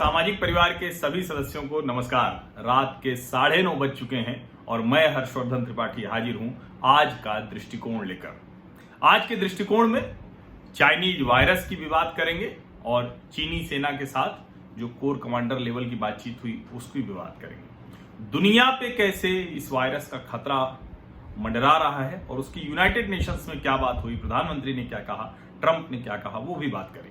सामाजिक परिवार के सभी सदस्यों को नमस्कार। रात के 9:30 बज चुके हैं और मैं हर्षवर्धन त्रिपाठी हाजिर हूं आज का दृष्टिकोण लेकर। आज के दृष्टिकोण में चाइनीज वायरस की भी बात करेंगे और चीनी सेना के साथ जो कोर कमांडर लेवल की बातचीत हुई उसकी भी बात करेंगे। दुनिया पे कैसे इस वायरस का खतरा मंडरा रहा है और उसकी यूनाइटेड नेशंस में क्या बात हुई, प्रधानमंत्री ने क्या कहा, ट्रंप ने क्या कहा, वो भी बात करेंगे।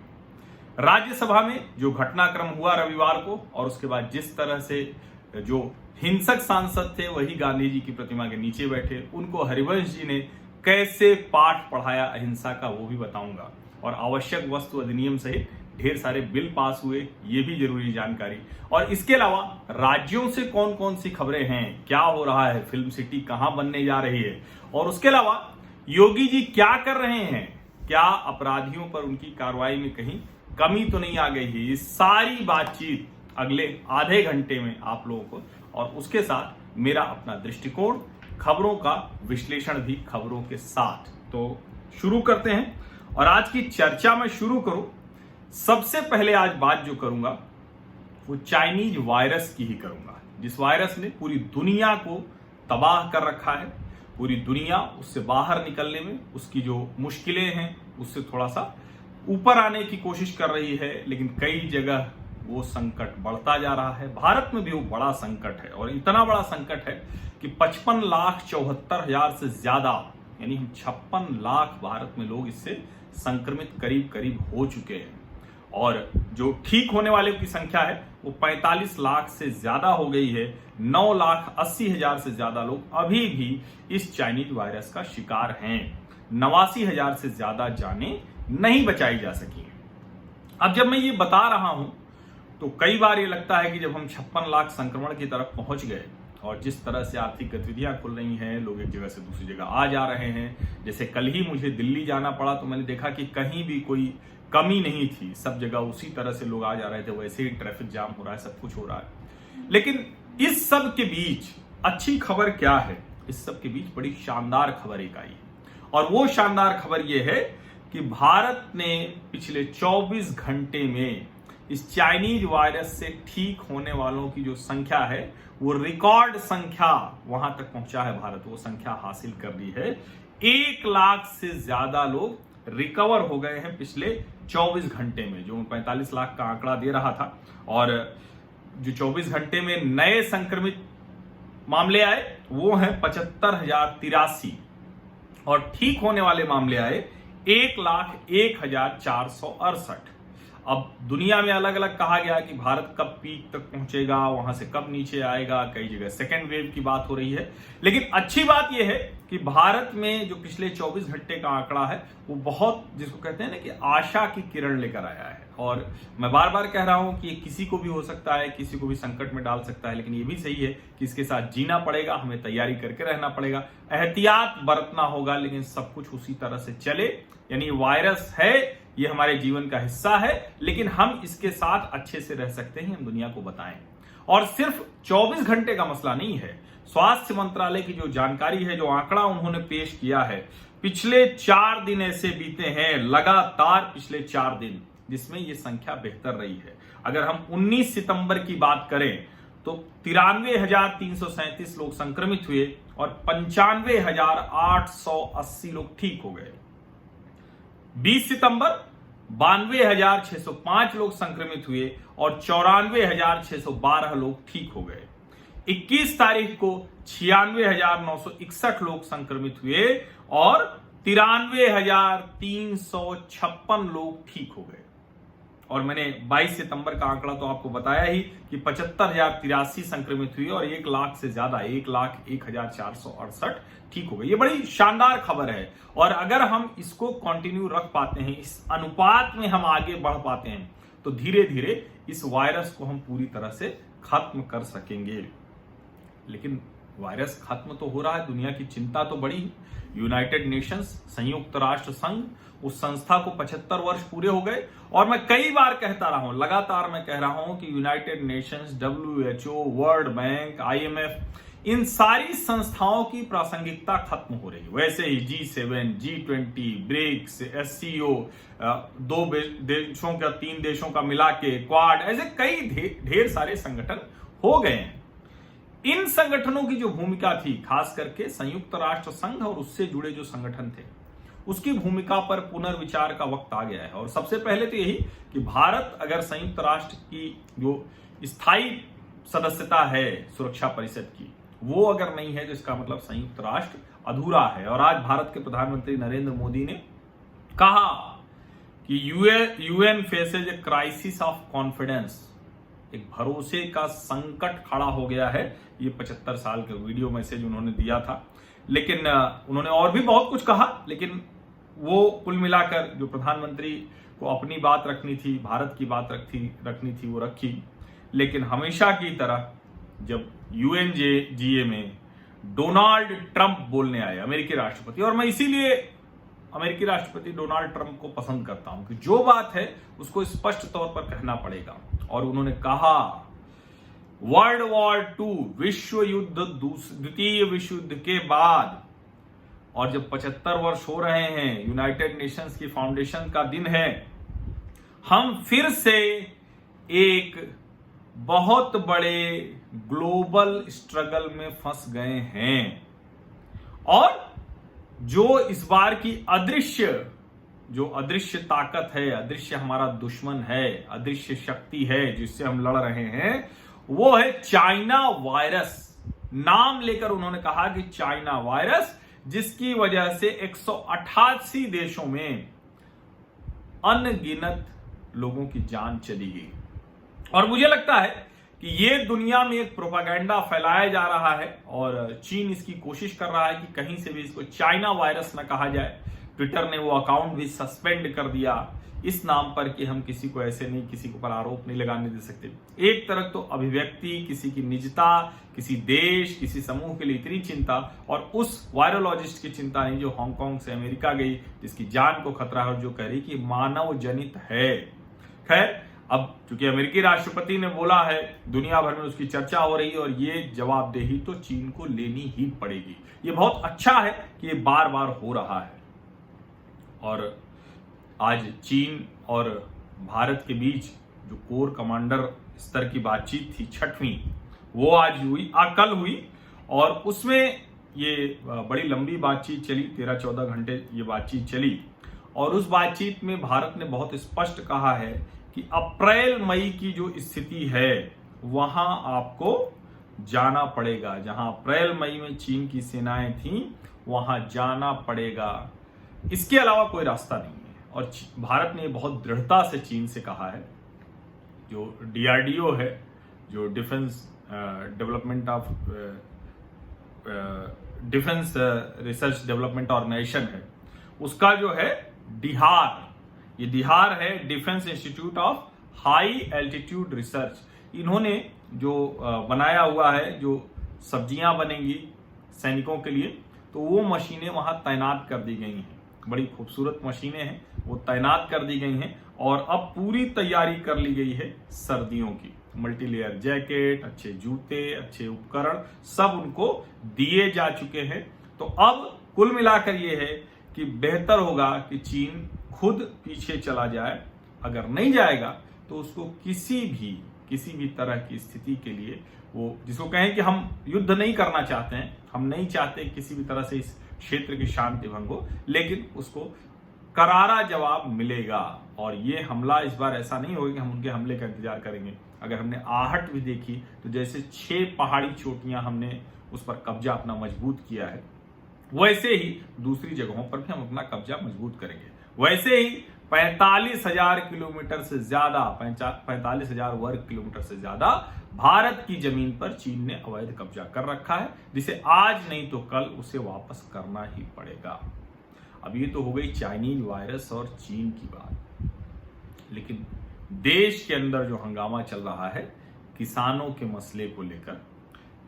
राज्यसभा में जो घटनाक्रम हुआ रविवार को और उसके बाद जिस तरह से जो हिंसक सांसद थे वही गांधी जी की प्रतिमा के नीचे बैठे, उनको हरिवंश जी ने कैसे पाठ पढ़ाया अहिंसा का, वो भी बताऊंगा। और आवश्यक वस्तु अधिनियम सहित ढेर सारे बिल पास हुए, ये भी जरूरी जानकारी। और इसके अलावा राज्यों से कौन कौन सी खबरें हैं, क्या हो रहा है, फिल्म सिटी कहां बनने जा रही है, और उसके अलावा योगी जी क्या कर रहे हैं, क्या अपराधियों पर उनकी कार्रवाई में कहीं कमी तो नहीं आ गई है। ये सारी बातचीत अगले आधे घंटे में आप लोगों को, और उसके साथ मेरा अपना दृष्टिकोण, खबरों का विश्लेषण भी खबरों के साथ। तो शुरू करते हैं। और आज की चर्चा में शुरू करूं, सबसे पहले आज बात जो करूंगा वो चाइनीज वायरस की ही करूंगा, जिस वायरस ने पूरी दुनिया को तबाह कर रखा है। पूरी दुनिया उससे बाहर निकलने में, उसकी जो मुश्किलें हैं उससे थोड़ा सा ऊपर आने की कोशिश कर रही है, लेकिन कई जगह वो संकट बढ़ता जा रहा है। भारत में भी वो बड़ा संकट है और इतना बड़ा संकट है कि 55,74,000 से ज्यादा, यानी 56 लाख भारत में लोग इससे संक्रमित करीब करीब हो चुके हैं। और जो ठीक होने वाले की संख्या है वो 45 लाख से ज्यादा हो गई है। 9,80,000 से ज्यादा लोग अभी भी इस चाइनीज वायरस का शिकार हैं। 89,000 से ज्यादा जानें नहीं बचाई जा सकी। अब जब मैं ये बता रहा हूं तो कई बार ये लगता है कि जब हम 56 लाख संक्रमण की तरफ पहुंच गए और जिस तरह से आर्थिक गतिविधियां खुल रही हैं, लोग एक जगह से दूसरी जगह आ जा रहे हैं। जैसे कल ही मुझे दिल्ली जाना पड़ा तो मैंने देखा कि कहीं भी कोई कमी नहीं थी, सब जगह उसी तरह से लोग आ जा रहे थे, वैसे ही ट्रैफिक जाम हो रहा है, सब कुछ हो रहा है। लेकिन इस सब के बीच अच्छी खबर क्या है? इस सब के बीच बड़ी शानदार खबर एक आई है और वो शानदार खबर ये है कि भारत ने पिछले 24 घंटे में इस चाइनीज वायरस से ठीक होने वालों की जो संख्या है वो रिकॉर्ड संख्या वहां तक पहुंचा है। भारत वो संख्या हासिल कर ली है। 1 लाख से ज्यादा लोग रिकवर हो गए हैं पिछले 24 घंटे में, जो 45 लाख का आंकड़ा दे रहा था। और जो 24 घंटे में नए संक्रमित मामले आए वो हैं 75,083 और ठीक होने वाले मामले आए 1,01,468। अब दुनिया में अलग अलग कहा गया कि भारत कब पीक तक पहुंचेगा, वहां से कब नीचे आएगा, कई जगह सेकेंड वेव की बात हो रही है। लेकिन अच्छी बात यह है कि भारत में जो पिछले 24 घंटे का आंकड़ा है वो बहुत, जिसको कहते हैं ना कि आशा की किरण लेकर आया है। और मैं बार बार कह रहा हूं कि ये किसी को भी हो सकता है, किसी को भी संकट में डाल सकता है, लेकिन ये भी सही है कि इसके साथ जीना पड़ेगा, हमें तैयारी करके रहना पड़ेगा, एहतियात बरतना होगा, लेकिन सब कुछ उसी तरह से चले। यानी वायरस है, ये हमारे जीवन का हिस्सा है, लेकिन हम इसके साथ अच्छे से रह सकते हैं, हम दुनिया को बताएं। और सिर्फ 24 घंटे का मसला नहीं है। स्वास्थ्य मंत्रालय की जो जानकारी है, जो आंकड़ा उन्होंने पेश किया है, पिछले 4 दिन ऐसे बीते हैं लगातार, पिछले 4 दिन, जिसमें ये संख्या बेहतर रही है। अगर हम 19 सितंबर की बात करें तो 93,337 लोग संक्रमित हुए और 95,880 लोग ठीक हो गए। 20 सितंबर 92,605 लोग संक्रमित हुए और 94,612 लोग ठीक हो गए। 21 तारीख को 96,961 लोग संक्रमित हुए और 93,356 लोग ठीक हो गए। और मैंने 22 सितंबर का आंकड़ा तो आपको बताया ही कि 75,083 संक्रमित हुए और 1 लाख से ज्यादा, 1,01,468 ठीक हो गए। ये बड़ी शानदार खबर है और अगर हम इसको कंटिन्यू रख पाते हैं, इस अनुपात में हम आगे बढ़ पाते हैं, तो धीरे धीरे इस वायरस को हम पूरी तरह से खत्म कर सकेंगे। लेकिन वायरस खत्म तो हो रहा है, दुनिया की चिंता तो बड़ी। यूनाइटेड नेशंस, संयुक्त राष्ट्र संघ, उस संस्था को 75 वर्ष पूरे हो गए और मैं कई बार कहता रहा हूं, लगातार मैं कह रहा हूं कि United Nations, WHO, world bank, IMF, इन सारी संस्थाओं की प्रासंगिकता खत्म हो रही है। वैसे ही G7, G20, ब्रिक्स, SCO, दो देशों का 3 देशों का मिला के क्वाड, ऐसे कई ढेर सारे संगठन हो गए हैं। इन संगठनों की जो भूमिका थी, खास करके संयुक्त राष्ट्र संघ और उससे जुड़े जो संगठन थे, उसकी भूमिका पर पुनर्विचार का वक्त आ गया है। और सबसे पहले तो यही कि भारत अगर संयुक्त राष्ट्र की जो स्थायी सदस्यता है सुरक्षा परिषद की, वो अगर नहीं है तो इसका मतलब संयुक्त राष्ट्र अधूरा है। और आज भारत के प्रधानमंत्री नरेंद्र मोदी ने कहा कि UN faces a crisis of confidence, एक भरोसे का संकट खड़ा हो गया है। ये 75 साल का वीडियो मैसेज उन्होंने दिया था। लेकिन उन्होंने और भी बहुत कुछ कहा, लेकिन वो कुल मिलाकर जो प्रधानमंत्री को अपनी बात रखनी थी, भारत की बात रखनी थी, वो रखी। लेकिन हमेशा की तरह जब UNGA में डोनाल्ड ट्रंप बोलने आए, अमेरिकी राष्ट्रपति, और मैं इसीलिए अमेरिकी राष्ट्रपति डोनाल्ड ट्रंप को पसंद करता हूं कि जो बात है उसको स्पष्ट तौर पर कहना पड़ेगा। और उन्होंने कहा वर्ल्ड वॉर 2, विश्व युद्ध, द्वितीय विश्व युद्ध के बाद, और जब 75 वर्ष हो रहे हैं, यूनाइटेड नेशंस की फाउंडेशन का दिन है, हम फिर से एक बहुत बड़े ग्लोबल स्ट्रगल में फंस गए हैं। और जो इस बार की अदृश्य ताकत है, अदृश्य हमारा दुश्मन है, अदृश्य शक्ति है जिससे हम लड़ रहे हैं, वो है चाइना वायरस। नाम लेकर उन्होंने कहा कि चाइना वायरस, जिसकी वजह से 188 देशों में अनगिनत लोगों की जान चली गई। और मुझे लगता है कि ये दुनिया में एक प्रोपागेंडा फैलाया जा रहा है और चीन इसकी कोशिश कर रहा है कि कहीं से भी इसको चाइना वायरस न कहा जाए। ट्विटर ने वो अकाउंट भी सस्पेंड कर दिया इस नाम पर कि हम किसी को ऐसे नहीं, किसी के ऊपर आरोप नहीं लगाने दे सकते। एक तरफ तो अभिव्यक्ति, किसी की निजता, किसी देश, किसी समूह के लिए इतनी चिंता, और उस वायरोलॉजिस्ट की चिंता नहीं जो हांगकांग से अमेरिका गई, जिसकी जान को खतरा है और जो कह रही कि मानव जनित है। खैर, अब चूंकि अमेरिकी राष्ट्रपति ने बोला है, दुनिया भर में उसकी चर्चा हो रही है और ये जवाबदेही तो चीन को लेनी ही पड़ेगी। ये बहुत अच्छा है कि ये बार बार हो रहा है। और आज चीन और भारत के बीच जो कोर कमांडर स्तर की बातचीत थी, 6वीं, वो आज हुई, कल हुई, और उसमें ये बड़ी लंबी बातचीत चली, 13-14 घंटे ये बातचीत चली। और उस बातचीत में भारत ने बहुत स्पष्ट कहा है कि अप्रैल मई की जो स्थिति है वहां आपको जाना पड़ेगा। जहां अप्रैल मई में चीन की सेनाएं थीं, वहां जाना पड़ेगा, इसके अलावा कोई रास्ता नहीं है। और भारत ने बहुत दृढ़ता से चीन से कहा है, जो DRDO है, जो डिफेंस रिसर्च डेवलपमेंट ऑर्गेनाइजेशन है, उसका जो है डिहार, ये डिहार है, defence institute of high altitude research, इन्होंने जो बनाया हुआ है, जो सब्जियां बनेंगी सैनिकों के लिए, तो वो मशीनें वहां तैनात कर दी गई हैं। बड़ी खूबसूरत मशीनें हैं, वो तैनात कर दी गई हैं। और अब पूरी तैयारी कर ली गई है सर्दियों की, मल्टीलेयर जैकेट, अच्छे जूते, अच्छे उपकरण सब उनको दिए जा चुके हैं। तो अब कुल मिलाकर ये है कि बेहतर होगा कि चीन खुद पीछे चला जाए। अगर नहीं जाएगा तो उसको किसी भी तरह की स्थिति के लिए, वो जिसको कहें कि हम युद्ध नहीं करना चाहते हैं, हम नहीं चाहते किसी भी तरह से इस क्षेत्र की शांति भंग हो, लेकिन उसको करारा जवाब मिलेगा। और ये हमला इस बार ऐसा नहीं होगा कि हम उनके हमले का इंतजार करेंगे। अगर हमने आहट भी देखी तो जैसे 6 पहाड़ी चोटियां हमने उस पर कब्जा अपना मजबूत किया है, वैसे ही दूसरी जगहों पर भी हम अपना कब्जा मजबूत करेंगे। वैसे ही 45,000 किलोमीटर से ज्यादा, 45,000 वर्ग किलोमीटर से ज्यादा भारत की जमीन पर चीन ने अवैध कब्जा कर रखा है, जिसे आज नहीं तो कल उसे वापस करना ही पड़ेगा। अब ये तो हो गई चाइनीज वायरस और चीन की बात, लेकिन देश के अंदर जो हंगामा चल रहा है किसानों के मसले को लेकर,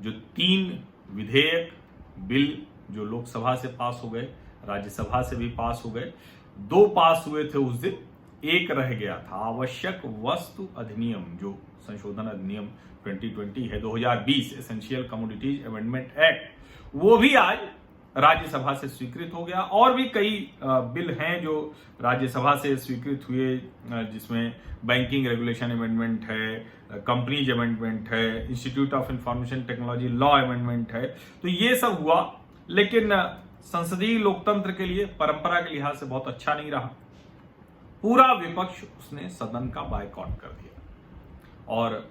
जो 3 विधेयक बिल जो लोकसभा से पास हो गए, राज्यसभा से भी पास हो गए, 2 पास हुए थे उस दिन, एक रह गया था, आवश्यक वस्तु अधिनियम, जो संशोधन अधिनियम 2020 है 2020, एसेंशियल कमोडिटीज अमेंडमेंट एक्ट, वो भी आज राज्यसभा से स्वीकृत हो गया। और भी कई बिल हैं जो राज्यसभा से स्वीकृत हुए, जिसमें बैंकिंग रेगुलेशन अमेंडमेंट है, कंपनीज अमेंडमेंट है, institute of information technology law amendment है। तो ये सब हुआ, लेकिन संसदीय लोकतंत्र के लिए परंपरा के लिहाज से बहुत अच्छा नहीं रहा। पूरा विपक्ष उसने सदन का बायकॉट कर दिया। और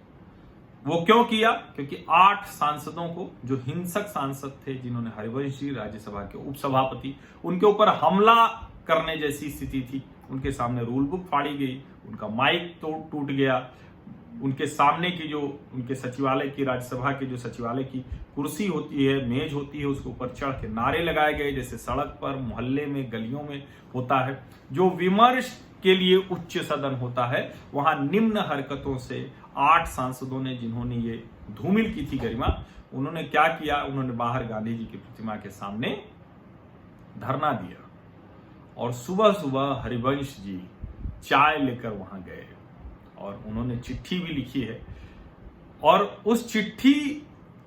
वो क्यों किया? क्योंकि 8 सांसदों को, जो हिंसक सांसद थे, जिन्होंने हरिवंश जी राज्यसभा के उपसभापति, उनके ऊपर हमला करने जैसी स्थिति थी, उनके सामने रूल बुक फाड़ी गई, उनका माइक टूट गया, उनके सामने की जो उनके सचिवालय की, राज्यसभा के जो सचिवालय की कुर्सी होती है, मेज होती है, उसके ऊपर चढ़ के नारे लगाए गए, जैसे सड़क पर, मोहल्ले में, गलियों में होता है। जो विमर्श के लिए उच्च सदन होता है, वहां निम्न हरकतों से 8 सांसदों ने, जिन्होंने ये धूमिल की थी गरिमा, उन्होंने क्या किया? उन्होंने बाहर गांधी जी की प्रतिमा के सामने धरना दिया। और सुबह सुबह हरिवंश जी चाय लेकर वहां गए और उन्होंने चिट्ठी भी लिखी है। और उस चिट्ठी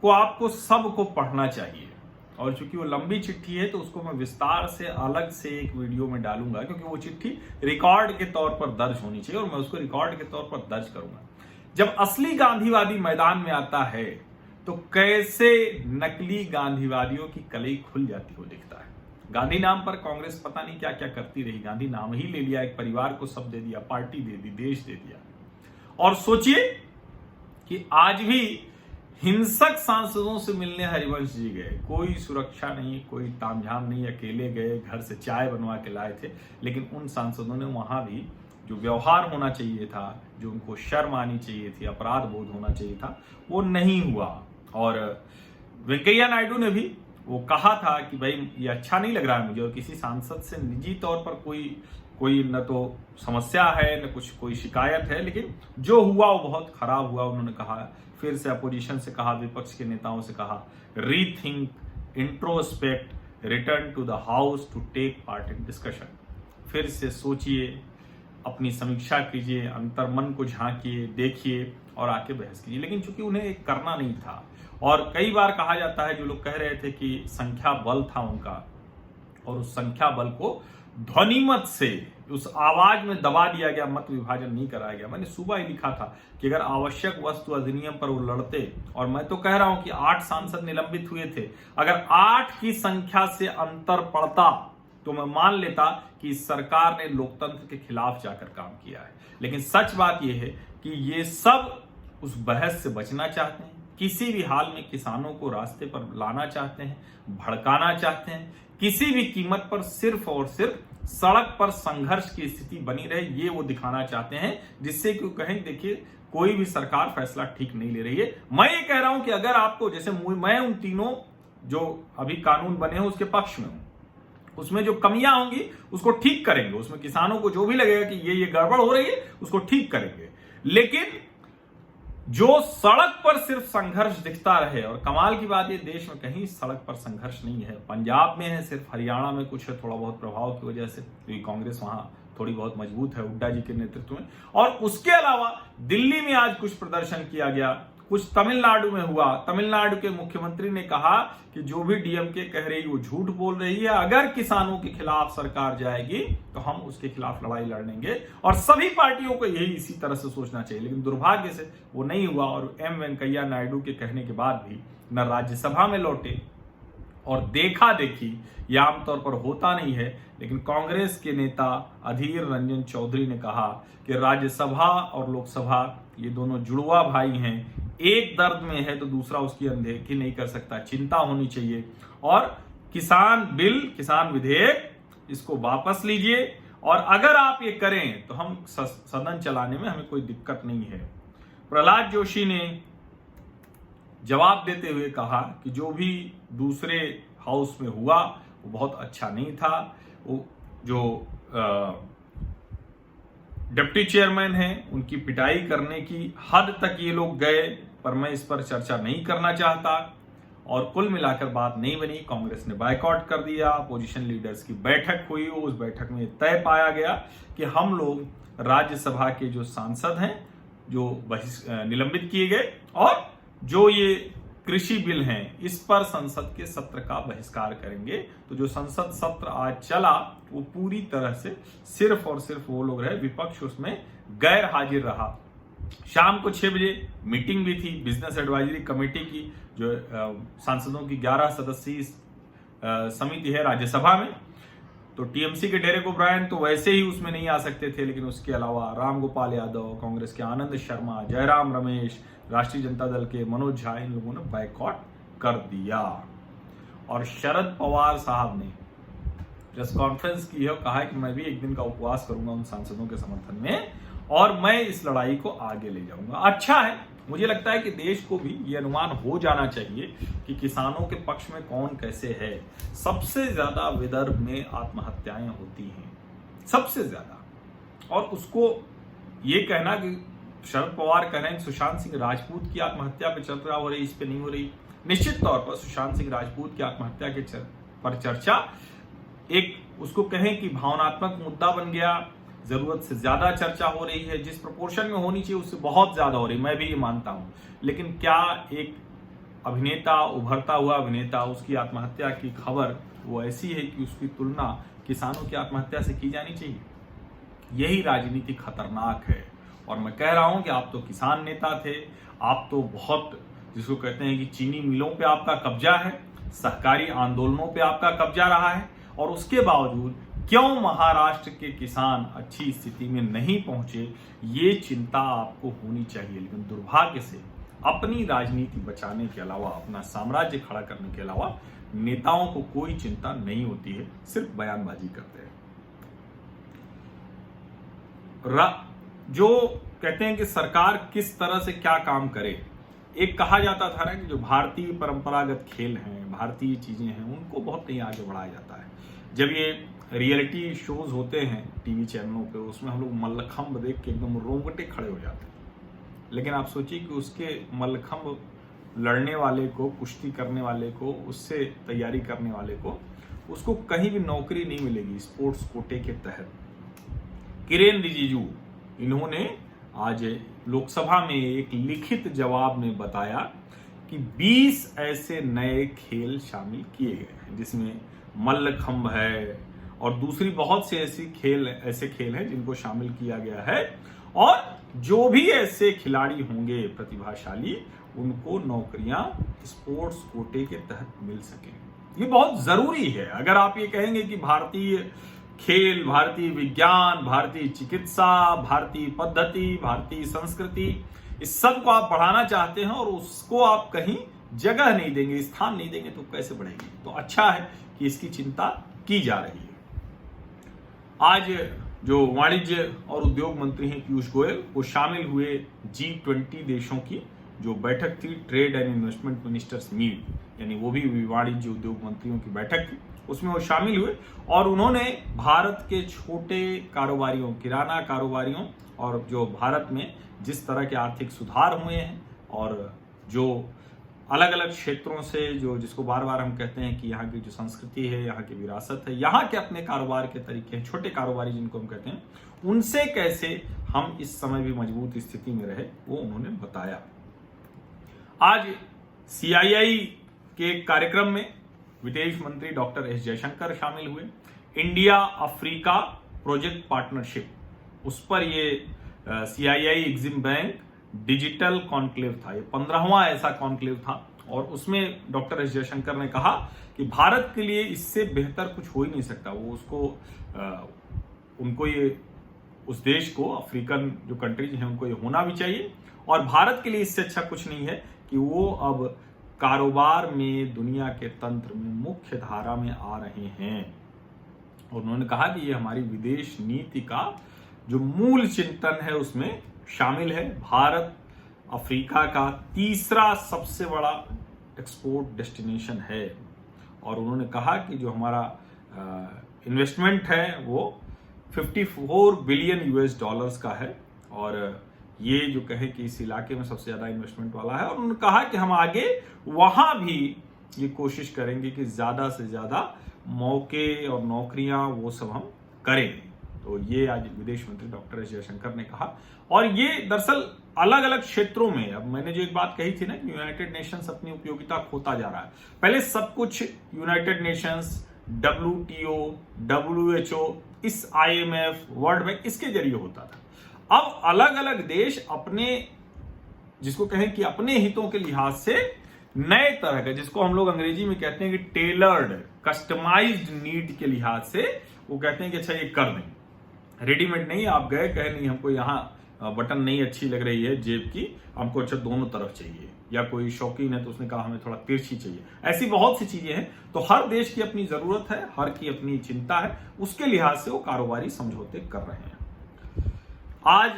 को आपको सबको पढ़ना चाहिए। और चूंकि वो लंबी चिट्ठी है तो उसको मैं विस्तार से अलग से एक वीडियो में डालूंगा, क्योंकि वो चिट्ठी रिकॉर्ड के तौर पर दर्ज होनी चाहिए और मैं उसको रिकॉर्ड के तौर पर दर्ज करूंगा। जब असली गांधीवादी मैदान में आता है तो कैसे नकली गांधीवादियों की कलई खुल जाती हो दिखता है। गांधी नाम पर कांग्रेस पता नहीं क्या क्या करती रही। गांधी नाम ही ले लिया, एक परिवार को सब दे दिया, पार्टी दे दी, देश दे दिया। और सोचिए कि आज भी हिंसक सांसदों से मिलने हरिवंश जी गए, कोई सुरक्षा नहीं, कोई तामझाम नहीं, अकेले गए, घर से चाय बनवा के लाए थे। लेकिन उन सांसदों ने वहां भी जो व्यवहार होना चाहिए था, जो उनको शर्म आनी चाहिए थी, अपराध बोध होना चाहिए था, वो नहीं हुआ। और वेंकैया नायडू ने भी वो कहा था कि भाई ये अच्छा नहीं लग रहा है मुझे, और किसी सांसद से निजी तौर पर कोई न तो समस्या है न कुछ कोई शिकायत है, लेकिन जो हुआ वो बहुत खराब हुआ। उन्होंने कहा, फिर से अपोजिशन से कहा, विपक्ष के नेताओं से कहा, rethink, introspect, return to the house to take part in discussion. फिर से सोचिए, अपनी समीक्षा कीजिए, अंतर्मन को झांकिए, देखिए और आके बहस कीजिए। लेकिन चूंकि उन्हें करना नहीं था, और कई बार कहा जाता है, जो लोग कह रहे थे कि संख्या बल था उनका, और उस संख्या बल को ध्वनिमत से, उस आवाज में दबा दिया गया, मत विभाजन नहीं कराया गया। मैंने सुबह ही लिखा था कि अगर आवश्यक वस्तु अधिनियम पर वो लड़ते, और मैं तो कह रहा हूं कि 8 सांसद निलंबित हुए थे, अगर 8 की संख्या से अंतर पड़ता तो मैं मान लेता कि सरकार ने लोकतंत्र के खिलाफ जाकर काम किया है। लेकिन सच बात यह है कि ये सब उस बहस से बचना चाहते हैं, किसी भी हाल में किसानों को रास्ते पर लाना चाहते हैं, भड़काना चाहते हैं, किसी भी कीमत पर सिर्फ और सिर्फ सड़क पर संघर्ष की स्थिति बनी रहे, ये वो दिखाना चाहते हैं, जिससे कि कहें देखिए कोई भी सरकार फैसला ठीक नहीं ले रही है। मैं ये कह रहा हूं कि अगर आपको, जैसे मैं उन तीनों जो अभी कानून बने हैं उसके पक्ष में हूं, उसमें जो कमियां होंगी उसको ठीक करेंगे, उसमें किसानों को जो भी लगेगा कि ये गड़बड़ हो रही है उसको ठीक करेंगे। लेकिन जो सड़क पर सिर्फ संघर्ष दिखता रहे, और कमाल की बात ये, देश में कहीं सड़क पर संघर्ष नहीं है, पंजाब में है सिर्फ, हरियाणा में कुछ है थोड़ा बहुत प्रभाव की वजह से, क्योंकि कांग्रेस वहां थोड़ी बहुत मजबूत है हुड्डा जी के नेतृत्व में। और उसके अलावा दिल्ली में आज कुछ प्रदर्शन किया गया, कुछ तमिलनाडु में हुआ। तमिलनाडु के मुख्यमंत्री ने कहा कि जो भी डीएमके कह रही है वो झूठ बोल रही है, अगर किसानों के खिलाफ सरकार जाएगी तो हम उसके खिलाफ लड़ाई लड़ेंगे। और सभी पार्टियों को यही इसी तरह से सोचना चाहिए, लेकिन दुर्भाग्य से वो नहीं हुआ। और एम वेंकैया नायडू के कहने के बाद भी न राज्यसभा में लौटे, और देखा देखी यह आमतौर पर होता नहीं है, लेकिन कांग्रेस के नेता अधीर रंजन चौधरी ने कहा कि राज्यसभा और लोकसभा ये दोनों जुड़वा भाई हैं, एक दर्द में है तो दूसरा उसकी अनदेखी नहीं कर सकता, चिंता होनी चाहिए। और किसान बिल, किसान विधेयक, इसको वापस लीजिए, और अगर आप ये करें तो हम सदन चलाने में हमें कोई दिक्कत नहीं है। प्रहलाद जोशी ने जवाब देते हुए कहा कि जो भी दूसरे हाउस में हुआ वो बहुत अच्छा नहीं था। वो जो डिप्टी चेयरमैन हैं उनकी पिटाई करने की हद तक ये लोग गए, पर मैं इस पर चर्चा नहीं करना चाहता। और कुल मिलाकर बात नहीं बनी। कांग्रेस ने बायकॉट कर दिया, अपोजिशन लीडर्स की बैठक हुई, उस बैठक में तय पाया गया कि हम लोग राज्यसभा के जो सांसद हैं जो निलंबित किए गए और जो ये कृषि बिल हैं इस पर संसद के सत्र का बहिष्कार करेंगे। तो जो संसद सत्र आज चला वो पूरी तरह से सिर्फ और सिर्फ वो लोग रहे, विपक्ष उसमें गैर हाजिर रहा। शाम को 6 बजे मीटिंग भी थी बिजनेस एडवाइजरी कमेटी की, जो सांसदों की 11 सदस्यीय समिति है राज्यसभा में। तो टीएमसी के डेरेक ओब्रायन तो वैसे ही उसमें नहीं आ सकते थे, लेकिन उसके अलावा राम गोपाल यादव, कांग्रेस के आनंद शर्मा, जयराम रमेश, राष्ट्रीय जनता दल के मनोज झा, इन लोगों ने बायकॉट कर दिया। और शरद पवार साहब ने प्रेस कॉन्फ्रेंस की है और कहा है कि मैं भी एक दिन का उपवास करूंगा उन सांसदों के समर्थन में और मैं इस लड़ाई को आगे ले जाऊंगा। अच्छा है, मुझे लगता है कि देश को भी ये अनुमान हो जाना चाहिए कि किसानों के पक्ष में कौन कैसे है। सबसे ज्यादा विदर्भ में आत्महत्याएं होती हैं, सबसे ज्यादा। और उसको ये कहना कि शरद पवार कह रहे हैं सुशांत सिंह राजपूत की आत्महत्या पर चर्चा हो रही, इस पे नहीं हो रही। निश्चित तौर पर सुशांत सिंह राजपूत की आत्महत्या के पर चर्चा एक उसको कहें कि भावनात्मक मुद्दा बन गया, जरूरत से ज्यादा चर्चा हो रही है, जिस प्रोपोर्शन में होनी चाहिए उससे बहुत ज्यादा हो रही, मैं भी ये मानता हूं। लेकिन क्या एक अभिनेता, उभरता हुआ अभिनेता, उसकी आत्महत्या की खबर वो ऐसी है कि उसकी तुलना किसानों की आत्महत्या से की जानी चाहिए? यही राजनीति खतरनाक है। और मैं कह रहा हूं कि आप तो किसान नेता थे, आप तो बहुत जिसको कहते हैं कि चीनी मिलों पे आपका कब्जा है, सहकारी आंदोलनों पे आपका कब्जा रहा है, और उसके बावजूद क्यों महाराष्ट्र के किसान अच्छी स्थिति में नहीं पहुंचे, ये चिंता आपको होनी चाहिए। लेकिन दुर्भाग्य से अपनी राजनीति बचाने के अलावा, अपना साम्राज्य खड़ा करने के अलावा नेताओं को कोई चिंता नहीं होती है, सिर्फ बयानबाजी करते हैं। जो कहते हैं कि सरकार किस तरह से क्या काम करे, एक कहा जाता था ना कि जो भारतीय परंपरागत खेल हैं, भारतीय चीजें हैं, उनको बहुत नहीं आगे बढ़ाया जाता है। जब ये रियलिटी शोज होते हैं टीवी चैनलों पे, उसमें हम लोग मल्लखंब देख के एकदम रोंगटे खड़े हो जाते हैं। लेकिन आप सोचिए कि उसके मल्लखंब लड़ने वाले को, कुश्ती करने वाले को, उससे तैयारी करने वाले को, उसको कहीं भी नौकरी नहीं मिलेगी स्पोर्ट्स कोटे के तहत। किरेन रिजिजू, इन्होंने आज लोकसभा में एक लिखित जवाब में बताया कि 20 ऐसे नए खेल शामिल किए गए हैं, जिसमें मल्लखंब है और दूसरी बहुत से ऐसे खेल हैं जिनको शामिल किया गया है। और जो भी ऐसे खिलाड़ी होंगे प्रतिभाशाली, उनको नौकरियां स्पोर्ट्स कोटे के तहत मिल सकें। ये बहुत जरूरी है। अगर आप ये कहेंगे कि भारतीय खेल, भारतीय विज्ञान, भारतीय चिकित्सा, भारतीय पद्धति, भारतीय संस्कृति, इस सब को आप बढ़ाना चाहते हैं और उसको आप कहीं जगह नहीं देंगे, स्थान नहीं देंगे, तो कैसे बढ़ेगी? तो अच्छा है कि इसकी चिंता की जा रही है। आज जो वाणिज्य और उद्योग मंत्री हैं पीयूष गोयल, वो शामिल हुए G20 देशों की जो बैठक थी, trade and investment ministers meet, यानी वो भी वाणिज्य उद्योग मंत्रियों की बैठक थी, उसमें वो शामिल हुए। और उन्होंने भारत के छोटे कारोबारियों, किराना कारोबारियों, और जो भारत में जिस तरह के आर्थिक सुधार हुए हैं और जो अलग अलग क्षेत्रों से, जो जिसको बार बार हम कहते हैं कि यहाँ की जो संस्कृति है, यहाँ की विरासत है, यहाँ के अपने कारोबार के तरीके हैं, छोटे कारोबारी जिनको हम कहते हैं, उनसे कैसे हम इस समय भी मजबूत स्थिति में रहे, वो उन्होंने बताया। आज CII के कार्यक्रम में विदेश मंत्री डॉक्टर एस जयशंकर शामिल हुए। इंडिया अफ्रीका प्रोजेक्ट पार्टनरशिप, उस पर ये CII EXIM bank digital conclave था, ये 15वां ऐसा कॉन्क्लेव था। और उसमें डॉक्टर एस जयशंकर ने कहा कि भारत के लिए इससे बेहतर कुछ हो ही नहीं सकता। वो उसको उनको ये, उस देश को, अफ्रीकन जो कंट्रीज हैं, उनको ये होना भी चाहिए। और भारत के लिए इससे अच्छा कुछ नहीं है कि वो अब कारोबार में दुनिया के तंत्र में मुख्य धारा में आ रहे हैं। और उन्होंने कहा कि ये हमारी विदेश नीति का जो मूल चिंतन है उसमें शामिल है। भारत अफ्रीका का तीसरा सबसे बड़ा एक्सपोर्ट डेस्टिनेशन है। और उन्होंने कहा कि जो हमारा इन्वेस्टमेंट है वो 54 बिलियन US का है, और ये जो कहे कि इस इलाके में सबसे ज्यादा इन्वेस्टमेंट वाला है। और उन्होंने कहा कि हम आगे वहां भी ये कोशिश करेंगे कि ज़्यादा से ज़्यादा मौके और नौकरियां वो सब हम करेंगे। तो ये आज विदेश मंत्री डॉक्टर एस जयशंकर ने कहा। और ये दरअसल अलग अलग क्षेत्रों में, अब मैंने जो एक बात कही थी ना कि यूनाइटेड नेशंस अपनी उपयोगिता खोता जा रहा है। पहले सब कुछ यूनाइटेड नेशंस, WTO, WHO, इस IMF, वर्ल्ड बैंक, इसके जरिए होता था। अब अलग अलग देश अपने, जिसको कहें कि अपने हितों के लिहाज से नए तरह का, जिसको हम लोग अंग्रेजी में कहते हैं कि टेलर्ड, कस्टमाइज्ड नीड के लिहाज से वो कहते हैं कि अच्छा ये कर दें। रेडीमेड नहीं, आप गए कहे नहीं हमको यहाँ बटन नहीं अच्छी लग रही है जेब की, हमको अच्छा दोनों तरफ चाहिए, या कोई शौकीन है तो उसने कहा हमें थोड़ा तिरछी चाहिए। ऐसी बहुत सी चीजें हैं। तो हर देश की अपनी जरूरत है, हर की अपनी चिंता है, उसके लिहाज से वो कारोबारी समझौते कर रहे हैं। आज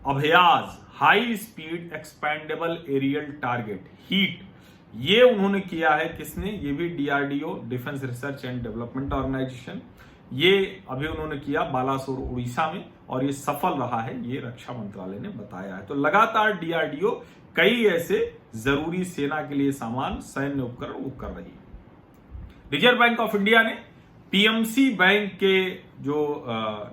अभयाज, high speed expendable aerial target, heat, ये उन्होंने किया है। किसने? ये भी DRDO, defence research and development organisation, ये अभी उन्होंने किया बालासोर उड़ीसा में, और ये सफल रहा है, ये रक्षा मंत्रालय ने बताया है। तो लगातार DRDO कई ऐसे जरूरी सेना के लिए सामान, सैन्य उपकरण वो कर रही है। रिजर्व बैंक ऑफ इंडिया ने PMC बैंक के जो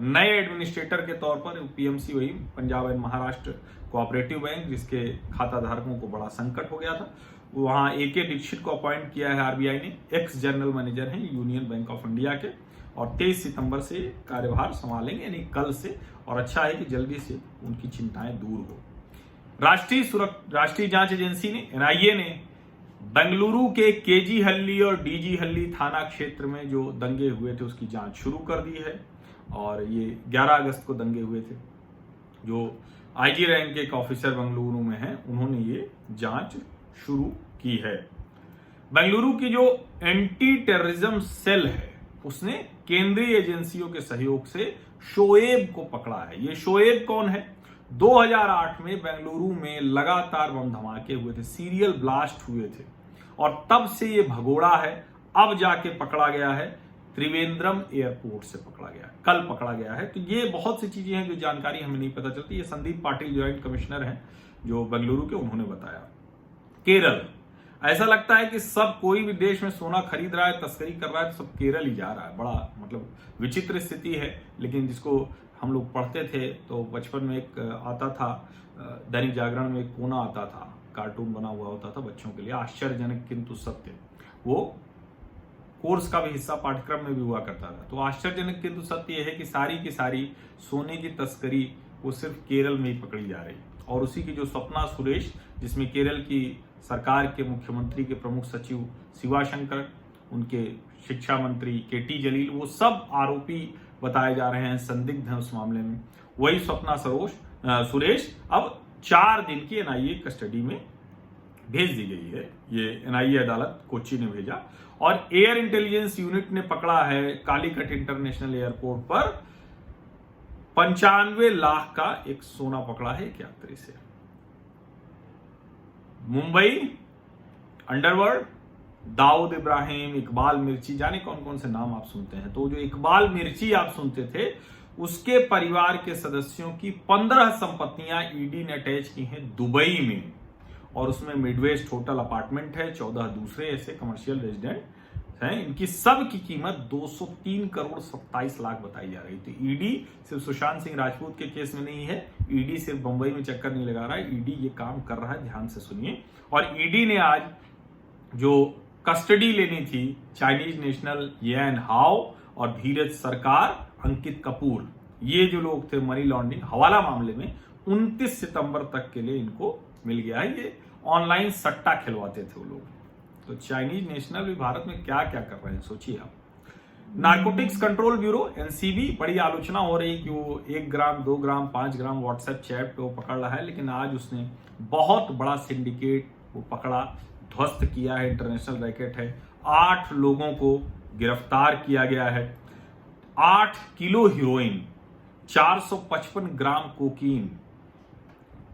नए एडमिनिस्ट्रेटर के तौर पर, PMC वही Punjab and Maharashtra cooperative bank, जिसके खाता धारकों को बड़ा संकट हो गया था, वहां AK दीक्षित को अपॉइंट किया है RBI ने। एक्स जनरल मैनेजर हैं यूनियन बैंक ऑफ इंडिया के, और 23 सितंबर से कार्यभार संभालेंगे, यानी कल से। और अच्छा है कि जल्दी से उनकी चिंताएं दूर हो। राष्ट्रीय जांच एजेंसी ने, NIA ने, बेंगलुरु के KG हल्ली और DG हल्ली थाना क्षेत्र में जो दंगे हुए थे उसकी जांच शुरू कर दी है। और ये 11 अगस्त को दंगे हुए थे। जो IG रैंक के एक ऑफिसर बेंगलुरु में हैं, उन्होंने ये जांच शुरू की है। बेंगलुरु की जो एंटी टेररिज्म सेल है, उसने केंद्रीय एजेंसियों के सहयोग से शोएब को पकड़ा है। ये शोएब कौन है? 2008 में बेंगलुरु में लगातार बम धमाके हुए थे, सीरियल ब्लास्ट हुए थे, और तब से ये भगोड़ा है। अब जाके पकड़ा गया है, त्रिवेंद्रम एयरपोर्ट से पकड़ा गया है, कल पकड़ा गया है। तो ये बहुत सी चीजें हैं जो जानकारी हमें नहीं पता चलती। ये संदीप पाटिल ज्वाइंट कमिश्नर हैं जो बेंगलुरु के, उन्होंने बताया। केरल, ऐसा लगता है कि सब, कोई भी देश में सोना खरीद रहा है, तस्करी कर रहा है, तो सब केरल ही जा रहा है। बड़ा मतलब विचित्र स्थिति है। लेकिन जिसको हम लोग पढ़ते थे तो बचपन में एक आता था, दैनिक जागरण में एक कोना आता था, कार्टून बना हुआ होता था बच्चों के लिए, आश्चर्यजनक किंतु सत्य। वो कोर्स का भी हिस्सा पाठ्यक्रम में भी हुआ करता था। तो आश्चर्यजनक किंतु सत्य यह है कि सारी की सारी सोने की तस्करी वो सिर्फ केरल में ही पकड़ी जा रही। और उसी की जो स्वप्ना सुरेश, जिसमें केरल की सरकार के मुख्यमंत्री के प्रमुख सचिव शिवाशंकर, उनके शिक्षा मंत्री KT जलील, वो सब आरोपी बताए जा रहे हैं, संदिग्ध हैं उस मामले में। वही स्वप्ना सुरेश अब 4 दिन की NIA कस्टडी में भेज दी गई है। ये NIA अदालत कोच्चि ने भेजा। और एयर इंटेलिजेंस यूनिट ने पकड़ा है कालीकट इंटरनेशनल एयरपोर्ट पर 95 लाख का एक सोना पकड़ा है एक यात्री से। मुंबई अंडरवर्ल्ड, दाऊद इब्राहिम, इकबाल मिर्ची, जाने कौन कौन से नाम आप सुनते हैं। तो जो इकबाल मिर्ची आप सुनते थे, उसके परिवार के सदस्यों की 15 संपत्तियां ED ने अटैच की हैं दुबई में, और उसमें मिडवेस्ट होटल अपार्टमेंट है, 14 दूसरे ऐसे कमर्शियल रेजिडेंट हैं। इनकी सब की कीमत 203 करोड़ 27 लाख बताई जा रही थी। ED सिर्फ सुशांत सिंह राजपूत के केस में नहीं है, ED सिर्फ बंबई में चक्कर नहीं लगा रहा है, ED ये काम कर रहा है, ध्यान से सुनिए। और ED ने आज जो कस्टडी लेनी थी चाइनीज नेशनल येन हाओ और धीरज सरकार, अंकित कपूर, ये जो लोग थे मनी लॉन्ड्रिंग हवाला मामले में, 29 सितंबर तक के लिए इनको मिल गया है। ये ऑनलाइन सट्टा खिलवाते थे वो लोग। तो चाइनीज नेशनल भी भारत में क्या क्या कर रहे हैं, सोचिए आप। नार्कोटिक्स कंट्रोल ब्यूरो NCB, बड़ी आलोचना हो रही कि वो 1 ग्राम 2 ग्राम 5 ग्राम व्हाट्सएप चैट पे वो पकड़ रहा है, लेकिन आज उसने बहुत बड़ा सिंडिकेट वो पकड़ा, ध्वस्त किया है, इंटरनेशनल रैकेट है। 8 लोगों को गिरफ्तार किया गया है। 8 किलो हीरोइन, 455 ग्राम कोकीन,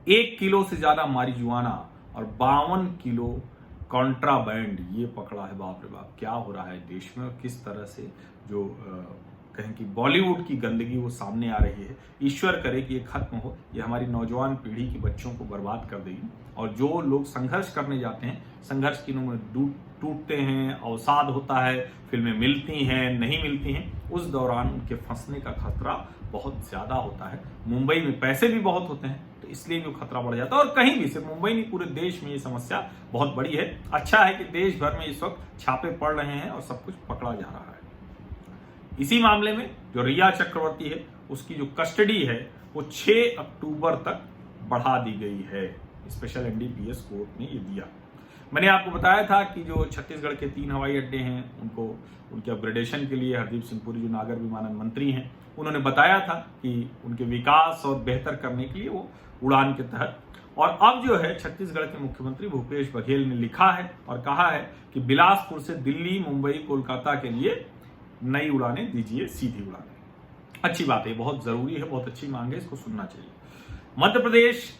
1 किलो से ज्यादा मारिजुआना और 52 किलो कॉन्ट्राबैंड ये पकड़ा है। बाप रे बाप, क्या हो रहा है देश में और किस तरह से जो कहें कि बॉलीवुड की गंदगी वो सामने आ रही है। ईश्वर करे कि ये खत्म हो, ये हमारी नौजवान पीढ़ी के बच्चों को बर्बाद कर देगी। और जो लोग संघर्ष करने जाते हैं, संघर्ष की में टूटते हैं, अवसाद होता है, फिल्में मिलती हैं, नहीं मिलती हैं, उस दौरान उनके फंसने का खतरा बहुत ज्यादा होता है। मुंबई में पैसे भी बहुत होते हैं, तो इसलिए भी खतरा बढ़ जाता है। और कहीं भी, सिर्फ मुंबई नहीं, पूरे देश में ये समस्या बहुत बड़ी है। अच्छा है कि देश भर में इस वक्त छापे पड़ रहे हैं और सब कुछ पकड़ा जा रहा है। इसी मामले में जो रिया चक्रवर्ती है, उसकी जो कस्टडी है वो 6 अक्टूबर तक बढ़ा दी गई है। स्पेशल एनडीपीएस कोर्ट ने ये दिया। मैंने आपको बताया था कि जो छत्तीसगढ़ के 3 हवाई अड्डे हैं, उनको उनके अपग्रेडेशन के लिए हरदीप सिंह पुरी जो नागर विमानन मंत्री हैं, उन्होंने बताया था कि उनके विकास और बेहतर करने के लिए वो उड़ान के तहत। और अब जो है छत्तीसगढ़ के मुख्यमंत्री भूपेश बघेल ने लिखा है और कहा है कि बिलासपुर से दिल्ली, मुंबई, कोलकाता के लिए नई उड़ानें दीजिए, सीधी उड़ानें। अच्छी बात है, बहुत जरूरी है, बहुत अच्छी मांग है, इसको सुनना चाहिए। मध्य प्रदेश,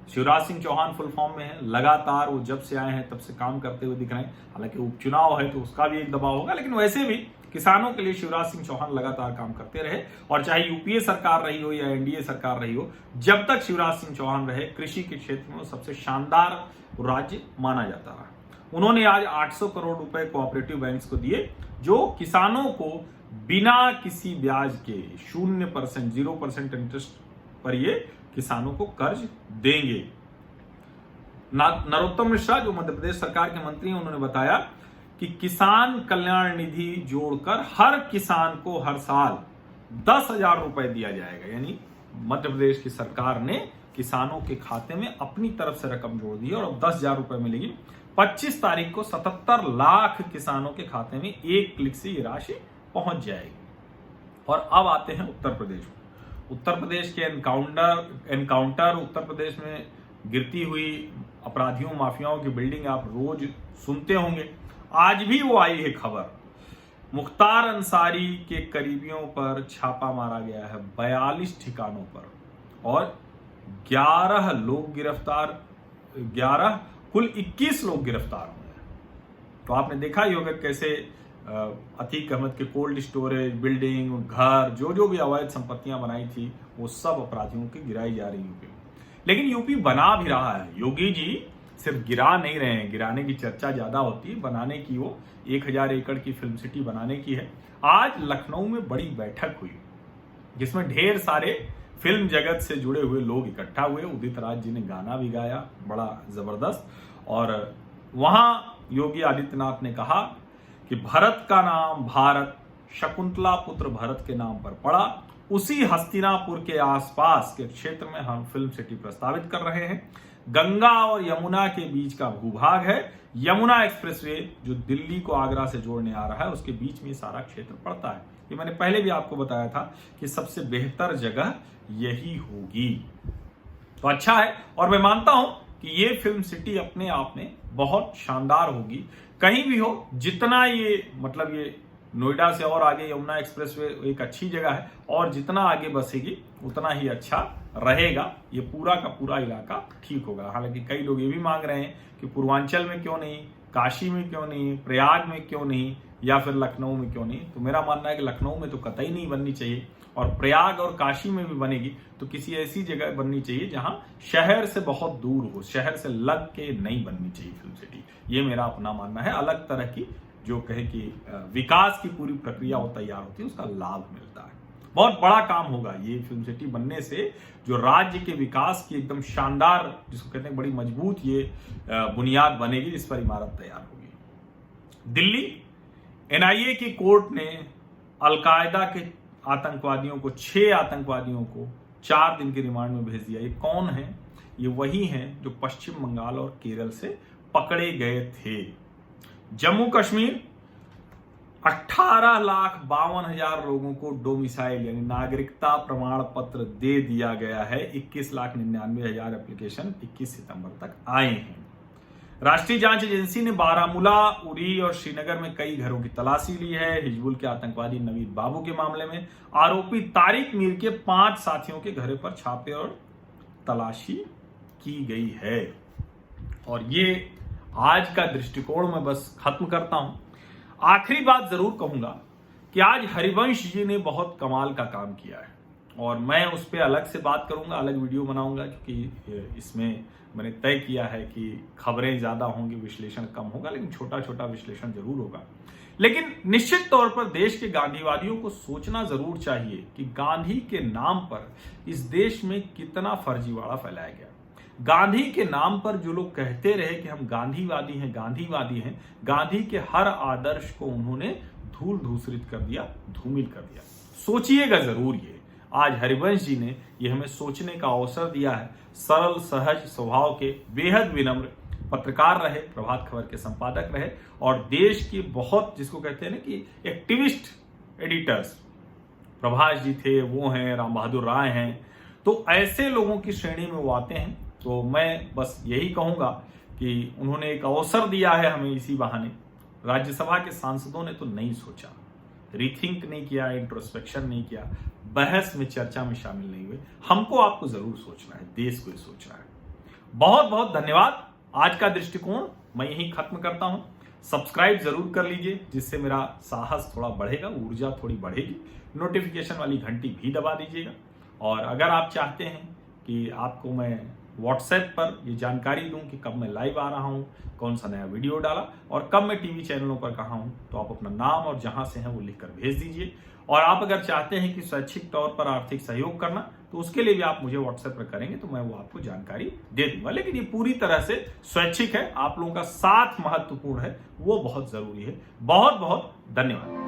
शिवराज सिंह चौहान फुल फॉर्म में है। लगातार वो जब से आए हैं तब से काम करते हुए दिख रहे हैं। हालांकि उपचुनाव है तो उसका भी एक दबाव होगा, लेकिन वैसे भी किसानों के लिए शिवराज सिंह चौहान लगातार काम करते रहे। और चाहे यूपीए सरकार रही हो या एनडीए सरकार रही हो, जब तक शिवराज सिंह चौहान रहे, कृषि के क्षेत्र में वो सबसे शानदार राज्य माना जाता रहा। उन्होंने आज 800 करोड़ रुपए कोऑपरेटिव बैंक्स को दिए, जो किसानों को बिना किसी ब्याज के 0%, 0% इंटरेस्ट पर ये किसानों को कर्ज देंगे। नरोत्तम मिश्रा जो मध्य प्रदेश सरकार के मंत्री हैं, उन्होंने बताया कि किसान कल्याण निधि जोड़कर हर किसान को हर साल 10,000 रुपए दिया जाएगा। यानी मध्य प्रदेश की सरकार ने किसानों के खाते में अपनी तरफ से रकम जोड़ दी और अब 10,000 रुपए मिलेगी। 25 तारीख को 77 लाख किसानों के खाते में एक क्लिक से ये राशि पहुंच जाएगी। और अब आते हैं उत्तर प्रदेश में। उत्तर प्रदेश के एनकाउंटर, उत्तर प्रदेश में गिरती हुई अपराधियों, माफियाओं की बिल्डिंग आप रोज सुनते होंगे। आज भी वो आई है खबर, मुख्तार अंसारी के करीबियों पर छापा मारा गया है 42 ठिकानों पर और 11 लोग गिरफ्तार, 11 कुल 21 लोग गिरफ्तार हुए हैं। तो आपने देखा ही होगा कैसे अतीक अहमद के कोल्ड स्टोरेज, बिल्डिंग, घर, जो भी अवैध संपत्तियां बनाई थी, वो सब अपराधियों की गिराई जा रही यूपी में। लेकिन यूपी बना भी रहा है। योगी जी सिर्फ गिरा नहीं रहे हैं, गिराने की चर्चा ज्यादा होती है, बनाने की वो 1000 एकड़ की फिल्म सिटी बनाने की है। आज लखनऊ में बड़ी बैठक हुई जिसमें ढेर सारे फिल्म जगत से जुड़े हुए लोग इकट्ठा हुए। उदित राज जी ने गाना भी गाया, बड़ा जबरदस्त। और वहां योगी आदित्यनाथ ने कहा कि भरत का नाम भारत शकुंतला पुत्र भरत के नाम पर पड़ा। उसी हस्तिनापुर के आसपास के क्षेत्र में हम फिल्म सिटी प्रस्तावित कर रहे हैं। गंगा और यमुना के बीच का भूभाग है। यमुना एक्सप्रेसवे जो दिल्ली को आगरा से जोड़ने आ रहा है, उसके बीच में सारा क्षेत्र पड़ता है। ये मैंने पहले भी आपको बताया था कि सबसे बेहतर जगह यही होगी। तो अच्छा है, और मैं मानता हूं कि ये फिल्म सिटी अपने आप में बहुत शानदार होगी। कहीं भी हो, जितना ये मतलब ये नोएडा से और आगे यमुना एक्सप्रेसवे एक अच्छी जगह है, और जितना आगे बसेगी उतना ही अच्छा रहेगा। ये पूरा का पूरा इलाका ठीक होगा। हालांकि कई लोग ये भी मांग रहे हैं कि पूर्वांचल में क्यों नहीं, काशी में क्यों नहीं, प्रयाग में क्यों नहीं, या फिर लखनऊ में क्यों नहीं। तो मेरा मानना है कि लखनऊ में तो कतई नहीं बननी चाहिए, और प्रयाग और काशी में भी बनेगी तो किसी ऐसी जगह बननी चाहिए जहां शहर से बहुत दूर हो, शहर से लग के नहीं बननी चाहिए फिल्म सिटी। ये मेरा अपना मानना है। अलग तरह की जो कहे कि विकास की पूरी प्रक्रिया वो तैयार होती है, उसका लाभ मिलता है। बहुत बड़ा काम होगा ये फिल्म सिटी बनने से। जो राज्य के विकास की एकदम शानदार, जिसको कहते हैं बड़ी मजबूत ये बुनियाद बनेगी, जिस पर इमारत तैयार होगी। दिल्ली एनआईए की कोर्ट ने अलकायदा के आतंकवादियों को, 6 आतंकवादियों को 4 दिन के रिमांड में भेज दिया। ये कौन है? ये वही हैं जो पश्चिम बंगाल और केरल से पकड़े गए थे। जम्मू कश्मीर 18,52,000 लोगों को डोमिसाइल यानी नागरिकता प्रमाण पत्र दे दिया गया है। 21,99,000 एप्लीकेशन 21 सितंबर तक आए हैं। राष्ट्रीय जांच एजेंसी ने बारामूला, उरी और श्रीनगर में कई घरों की तलाशी ली है। हिजबुल के आतंकवादी नवीद बाबू के मामले में आरोपी तारिक मीर के 5 साथियों के घर पर छापे और तलाशी की गई है। और ये आज का दृष्टिकोण मैं बस खत्म करता हूं। आखिरी बात जरूर कहूंगा कि आज हरिवंश जी ने बहुत कमाल का काम किया है और मैं उस पर अलग से बात करूंगा, अलग वीडियो बनाऊंगा, क्योंकि इसमें मैंने तय किया है कि खबरें ज़्यादा होंगी, विश्लेषण कम होगा, लेकिन छोटा छोटा विश्लेषण जरूर होगा। लेकिन निश्चित तौर पर देश के गांधीवादियों को सोचना जरूर चाहिए कि गांधी के नाम पर इस देश में कितना फर्जीवाड़ा फैलाया गया। गांधी के नाम पर जो लोग कहते रहे कि हम गांधीवादी हैं, गांधीवादी हैं, गांधी के हर आदर्श को उन्होंने धूल धूसरित कर दिया, धूमिल कर दिया। सोचिएगा जरूर ये। आज हरिवंश जी ने ये हमें सोचने का अवसर दिया है। सरल सहज स्वभाव के बेहद विनम्र पत्रकार रहे, प्रभात खबर के संपादक रहे और देश की बहुत, जिसको कहते हैं ना कि एक्टिविस्ट एडिटर्स, प्रभाष जी थे, वो हैं, राम बहादुर राय हैं, तो ऐसे लोगों की श्रेणी में वो आते हैं। तो मैं बस यही कहूंगा कि उन्होंने एक अवसर दिया है हमें इसी बहाने। राज्यसभा के सांसदों ने तो नहीं सोचा, रीथिंक नहीं किया, इंट्रोस्पेक्शन नहीं किया, बहस में, चर्चा में शामिल नहीं हुए। हमको आपको जरूर सोचना है, देश को ही सोचना है। बहुत बहुत धन्यवाद। आज का दृष्टिकोण मैं यही खत्म करता हूं। सब्सक्राइब जरूर कर लीजिए, जिससे मेरा साहस थोड़ा बढ़ेगा, ऊर्जा थोड़ी बढ़ेगी। नोटिफिकेशन वाली घंटी भी दबा दीजिएगा। और अगर आप चाहते हैं कि आपको मैं व्हाट्सएप पर ये जानकारी दूं कि कब मैं लाइव आ रहा हूं, कौन सा नया वीडियो डाला और कब मैं टीवी चैनलों पर कहाँ हूं, तो आप अपना नाम और जहां से हैं वो लिखकर भेज दीजिए। और आप अगर चाहते हैं कि स्वैच्छिक तौर पर आर्थिक सहयोग करना, तो उसके लिए भी आप मुझे व्हाट्सएप पर करेंगे तो मैं वो आपको जानकारी दे दूंगा। लेकिन ये पूरी तरह से स्वैच्छिक है, आप लोगों का साथ महत्वपूर्ण है, वो बहुत जरूरी है। बहुत बहुत धन्यवाद।